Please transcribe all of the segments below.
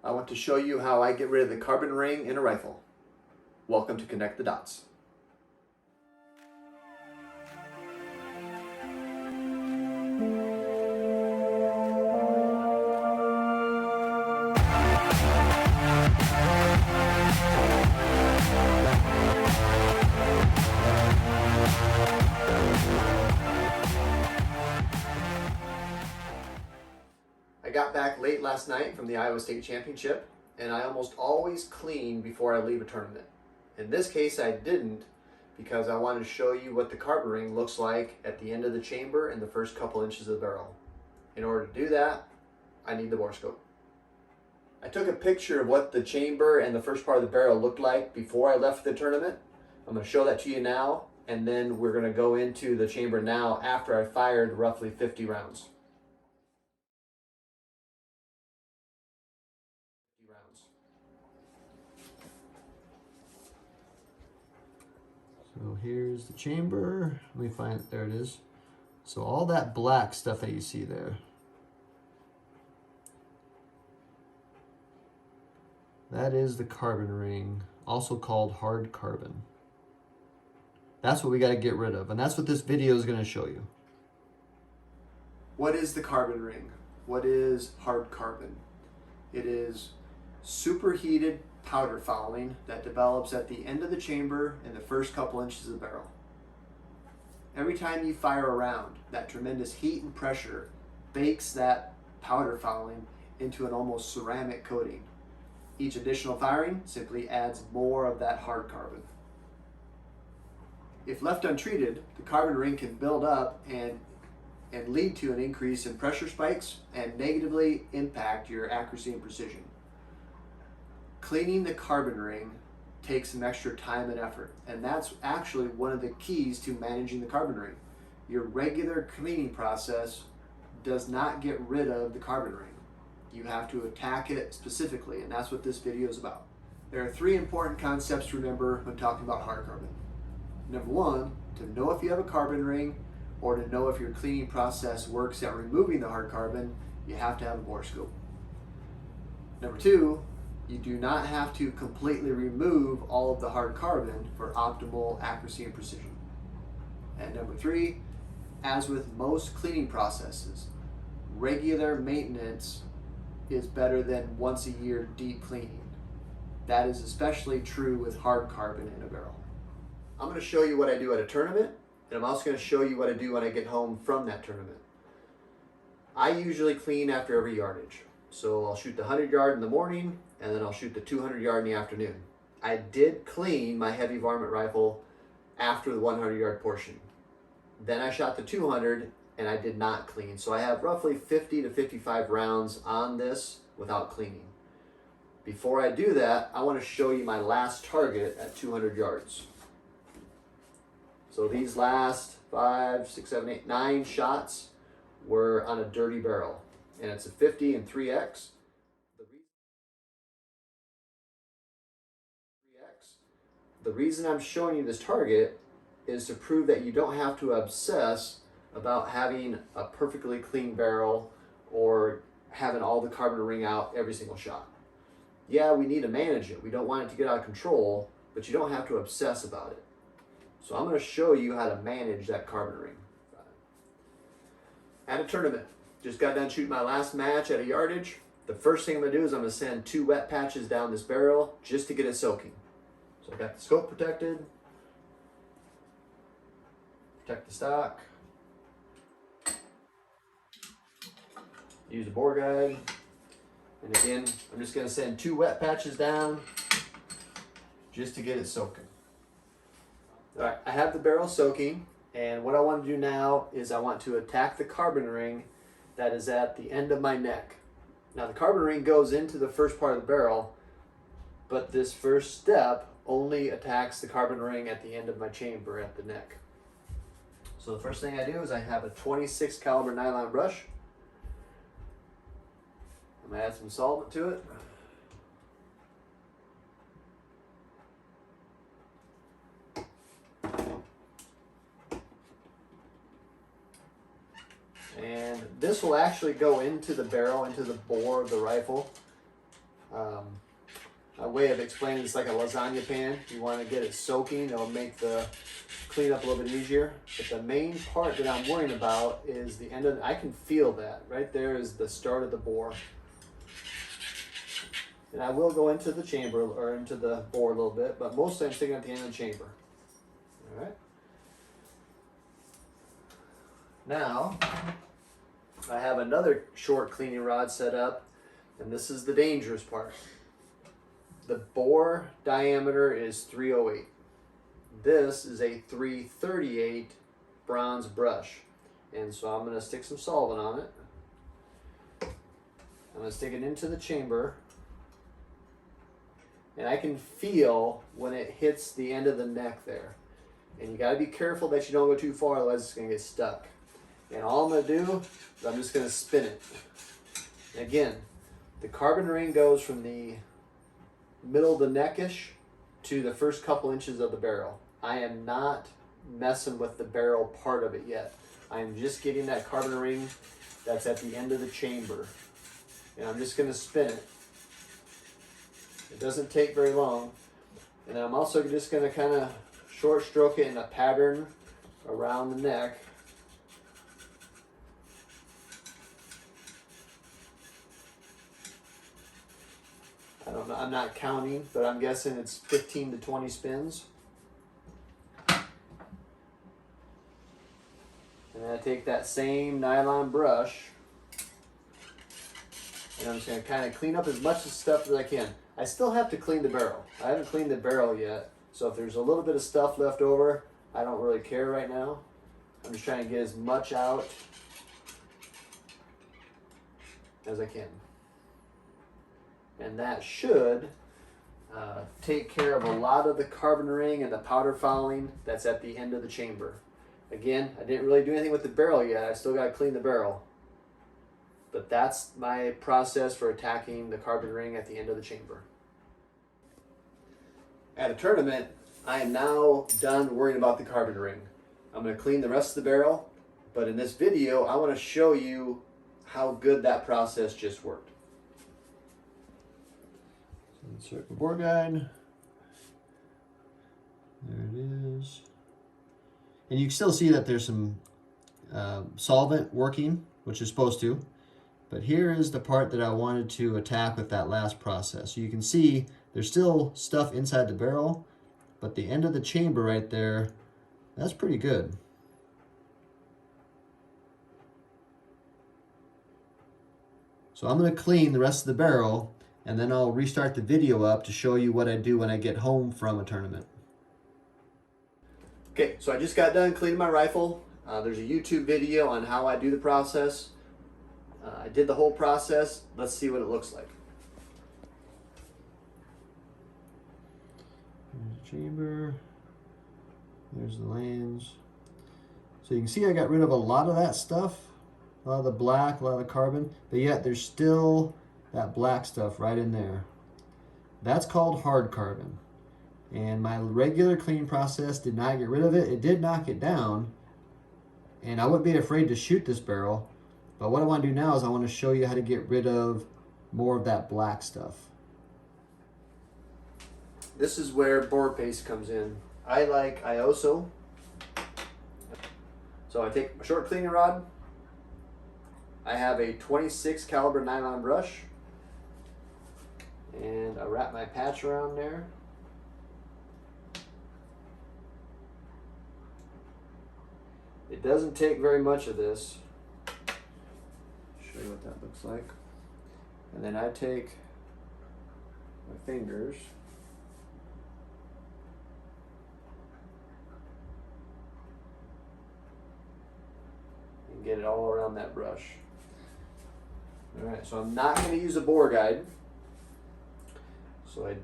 I want to show you how I get rid of the carbon ring in a rifle. Welcome to Connect the Dots. I got back late last night from the Iowa State Championship, and I almost always clean before I leave a tournament. In this case, I didn't because I wanted to show you what the carbon ring looks like at the end of the chamber and the first couple inches of the barrel. In order to do that, I need the bore scope. I took a picture of what the chamber and the first part of the barrel looked like before I left the tournament. I'm going to show that to you now, and then we're going to go into the chamber now after I fired roughly 50 rounds. So here's the chamber. Let me find it. There it is. So all that black stuff that you see there, that is the carbon ring, also called hard carbon. That's what we got to get rid of, and that's what this video is going to show you. What is the carbon ring? What is hard carbon? It is superheated powder fouling that develops at the end of the chamber in the first couple inches of the barrel. Every time you fire a round, that tremendous heat and pressure bakes that powder fouling into an almost ceramic coating. Each additional firing simply adds more of that hard carbon. If left untreated, the carbon ring can build up and lead to an increase in pressure spikes and negatively impact your accuracy and precision. Cleaning the carbon ring takes some extra time and effort, and that's actually one of the keys to managing the carbon ring. Your regular cleaning process does not get rid of the carbon ring. You have to attack it specifically, and that's what this video is about. There are three important concepts to remember when talking about hard carbon. Number one, to know if you have a carbon ring or to know if your cleaning process works at removing the hard carbon, you have to have a bore scope. Number two, you do not have to completely remove all of the hard carbon for optimal accuracy and precision. And number three, as with most cleaning processes, regular maintenance is better than once a year deep cleaning. That is especially true with hard carbon in a barrel. I'm going to show you what I do at a tournament, and I'm also going to show you what I do when I get home from that tournament. I usually clean after every yardage. So I'll shoot the 100 yard in the morning, and then I'll shoot the 200 yard in the afternoon. I did clean my heavy varmint rifle after the 100 yard portion. Then I shot the 200, and I did not clean. So I have roughly 50 to 55 rounds on this without cleaning. Before I do that, I want to show you my last target at 200 yards. So these last 5, 6, 7, 8, 9 shots were on a dirty barrel. And it's a 50 and 3X. The reason I'm showing you this target is to prove that you don't have to obsess about having a perfectly clean barrel or having all the carbon ring out every single shot. Yeah, we need to manage it. We don't want it to get out of control, but you don't have to obsess about it. So I'm going to show you how to manage that carbon ring. At a tournament, just got done shooting my last match at a yardage. The first thing I'm going to do is I'm going to send 2 wet patches down this barrel just to get it soaking. So I've got the scope protected, protect the stock, use a bore guide, and again, I'm just going to send 2 wet patches down just to get it soaking. All right, I have the barrel soaking, and what I want to do now is I want to attack the carbon ring that is at the end of my neck. Now the carbon ring goes into the first part of the barrel, but this first step only attacks the carbon ring at the end of my chamber at the neck. So the first thing I do is I have a 26 caliber nylon brush. I'm going to add some solvent to it. And this will actually go into the barrel, into the bore of the rifle. A way of explaining it's like a lasagna pan. You want to get it soaking. It'll make the cleanup a little bit easier. But the main part that I'm worrying about is the end of I can feel that. Right there is the start of the bore. And I will go into the chamber or into the bore a little bit, but mostly I'm sticking at the end of the chamber. All right. Now, I have another short cleaning rod set up, and this is the dangerous part. The bore diameter is 308. This is a 338 bronze brush. And so I'm going to stick some solvent on it. I'm going to stick it into the chamber. And I can feel when it hits the end of the neck there. And you got to be careful that you don't go too far, otherwise it's going to get stuck. And all I'm going to do is I'm just going to spin it. And again, the carbon ring goes from the middle of the neckish to the first couple inches of the barrel. I am not messing with the barrel part of it yet. I'm just getting that carbon ring that's at the end of the chamber. And I'm just going to spin it. It doesn't take very long. And I'm also just going to kind of short stroke it in a pattern around the neck. I don't know, I'm not counting, but I'm guessing it's 15 to 20 spins. And then I take that same nylon brush and I'm just going to kind of clean up as much of the stuff as I can. I still have to clean the barrel. I haven't cleaned the barrel yet, so if there's a little bit of stuff left over, I don't really care right now. I'm just trying to get as much out as I can. And that should take care of a lot of the carbon ring and the powder fouling that's at the end of the chamber. Again, I didn't really do anything with the barrel yet. I still got to clean the barrel. But that's my process for attacking the carbon ring at the end of the chamber. At a tournament, I am now done worrying about the carbon ring. I'm going to clean the rest of the barrel, but in this video, I want to show you how good that process just worked. Insert the bore guide. There it is. And you can still see that there's some solvent working, which is supposed to. But here is the part that I wanted to attack with that last process. You can see there's still stuff inside the barrel, but the end of the chamber right there, that's pretty good. So I'm going to clean the rest of the barrel, and then I'll restart the video up to show you what I do when I get home from a tournament. Okay, so I just got done cleaning my rifle. There's a YouTube video on how I do the process. I did the whole process. Let's see what it looks like. There's the chamber. There's the lanes. So you can see I got rid of a lot of that stuff. A lot of the black, a lot of the carbon. But yet there's still that black stuff right in there. That's called hard carbon. And my regular cleaning process did not get rid of it. It did knock it down. And I wouldn't be afraid to shoot this barrel. But what I want to do now is I want to show you how to get rid of more of that black stuff. This is where bore paste comes in. I like ISO. So I take a short cleaning rod. I have a 26 caliber nylon brush. And I wrap my patch around there. It doesn't take very much of this. Show you what that looks like. And then I take my fingers and get it all around that brush. Alright, so I'm not going to use a bore guide. So I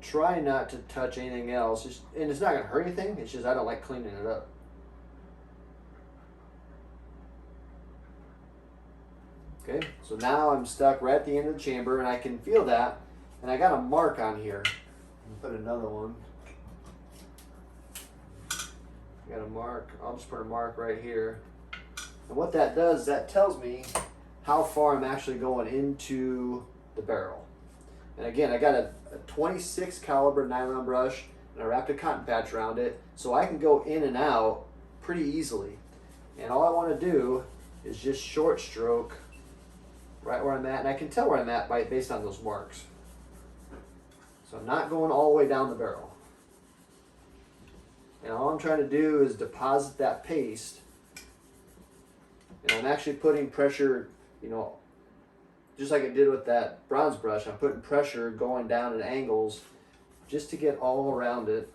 try not to touch anything else. And it's not going to hurt anything, it's just I don't like cleaning it up. Okay, so now I'm stuck right at the end of the chamber and I can feel that. And I got a mark on here. Put another one. I got a mark. I'll just put a mark right here. And what that does, that tells me how far I'm actually going into the barrel. And again, I got a 26 caliber nylon brush, and I wrapped a cotton patch around it so I can go in and out pretty easily. And all I want to do is just short stroke right where I'm at, and I can tell where I'm at based on those marks. So I'm not going all the way down the barrel. And all I'm trying to do is deposit that paste. And I'm actually putting pressure, you know, just like I did with that bronze brush, I'm putting pressure going down at angles just to get all around it.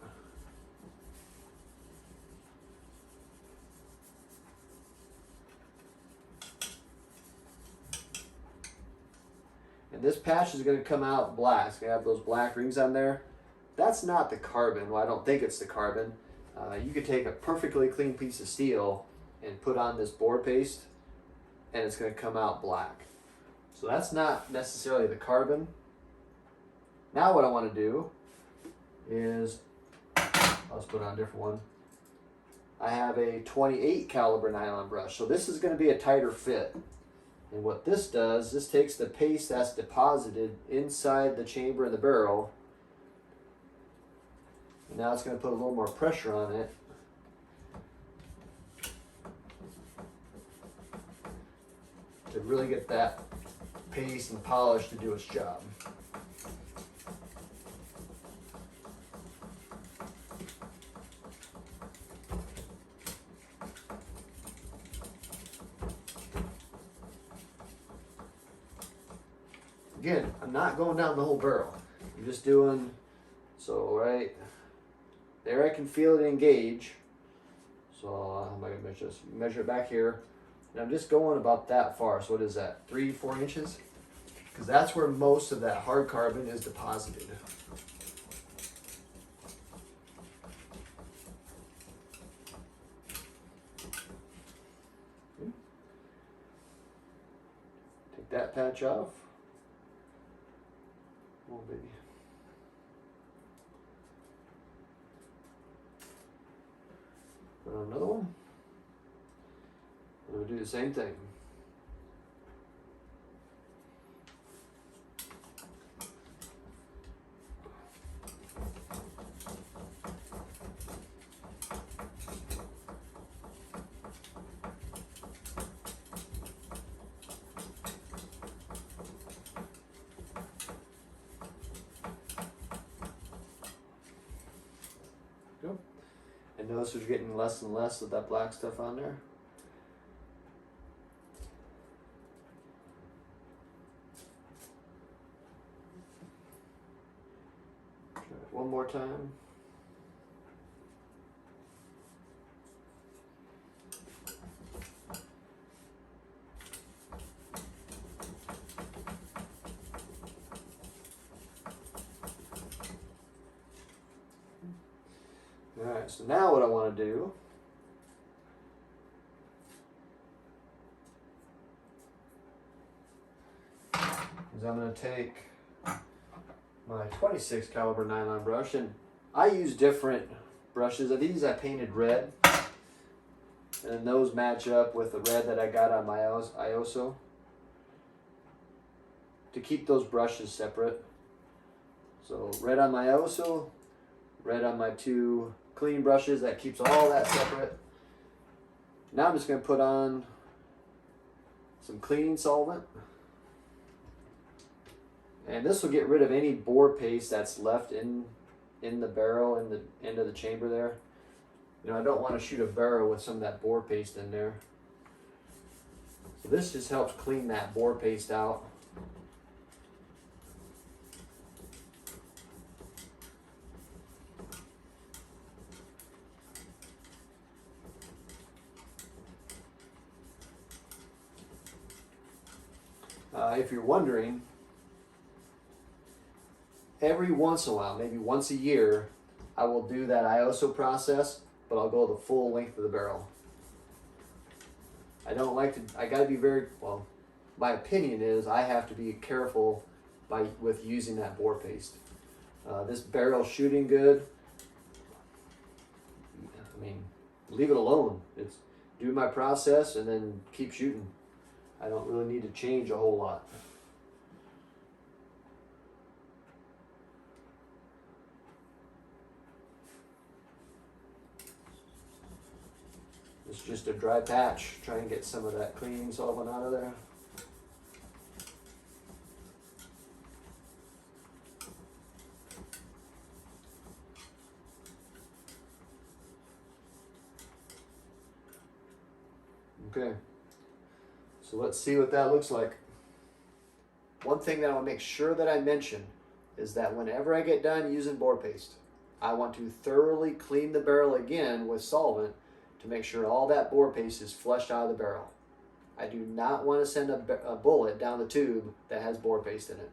And this patch is going to come out black. It's going to have those black rings on there. That's not the carbon. Well, I don't think it's the carbon. You could take a perfectly clean piece of steel and put on this board paste, and it's going to come out black. So that's not necessarily the carbon. Now what I want to do is, let's put on a different one. I have a 28 caliber nylon brush. So this is going to be a tighter fit. And what this does, this takes the paste that's deposited inside the chamber in the barrel, and now it's going to put a little more pressure on it. To really get that paste and polish to do its job. Again, I'm not going down the whole barrel. I'm just doing, so right there I can feel it engage. So how am I going to measure this? Measure it back here. And I'm just going about that far. So what is that, 3-4 inches? Because that's where most of that hard carbon is deposited. Take that patch off. Oh, baby. Put on another one. We'll do the same thing. Go. And notice we're getting less and less of that black stuff on there. One more time. All right, so now what I want to do is I'm going to take my 26 caliber nylon brush, and I use different brushes. These I painted red, and those match up with the red that I got on my ISO to keep those brushes separate. So red on my ISO, red on my 2 clean brushes. That keeps all that separate. Now I'm just going to put on some cleaning solvent. And this will get rid of any board paste that's left in the barrel, in the end of the chamber there. You know, I don't want to shoot a barrel with some of that board paste in there. So this just helps clean that board paste out. If you're wondering, every once in a while, maybe once a year, I will do that ISO process, but I'll go the full length of the barrel. I don't like to, I gotta be very, well, my opinion is I have to be careful with using that board paste. This barrel's shooting good. I mean, leave it alone. It's do my process and then keep shooting. I don't really need to change a whole lot. just a dry patch. Try and get some of that cleaning solvent out of there. Okay, so let's see what that looks like. One thing that I want to make sure that I mention is that whenever I get done using boar paste, I want to thoroughly clean the barrel again with solvent to make sure all that boar paste is flushed out of the barrel. I do not want to send a bullet down the tube that has boar paste in it.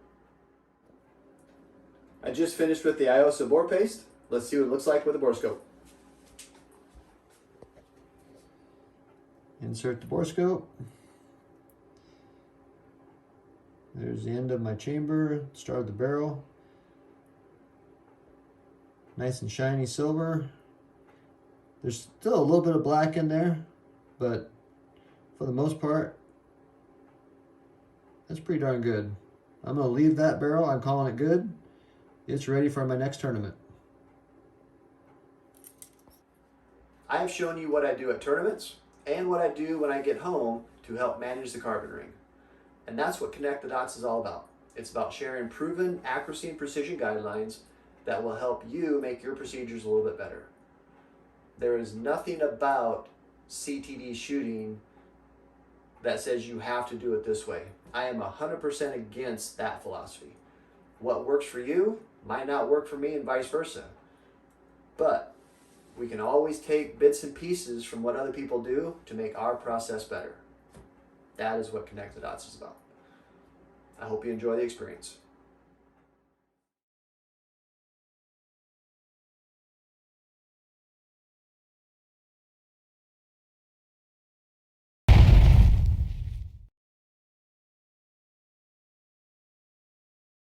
I just finished with the IOSA boar paste. Let's see what it looks like with a bore scope. Insert the bore scope. There's the end of my chamber, start of the barrel. Nice and shiny silver. There's still a little bit of black in there, but for the most part, that's pretty darn good. I'm gonna leave that barrel, I'm calling it good. It's ready for my next tournament. I have shown you what I do at tournaments and what I do when I get home to help manage the carbon ring. And that's what Connect the Dots is all about. It's about sharing proven accuracy and precision guidelines that will help you make your procedures a little bit better. There is nothing about CTD shooting that says you have to do it this way. I am 100% against that philosophy. What works for you might not work for me and vice versa. But we can always take bits and pieces from what other people do to make our process better. That is what Connect the Dots is about. I hope you enjoy the experience.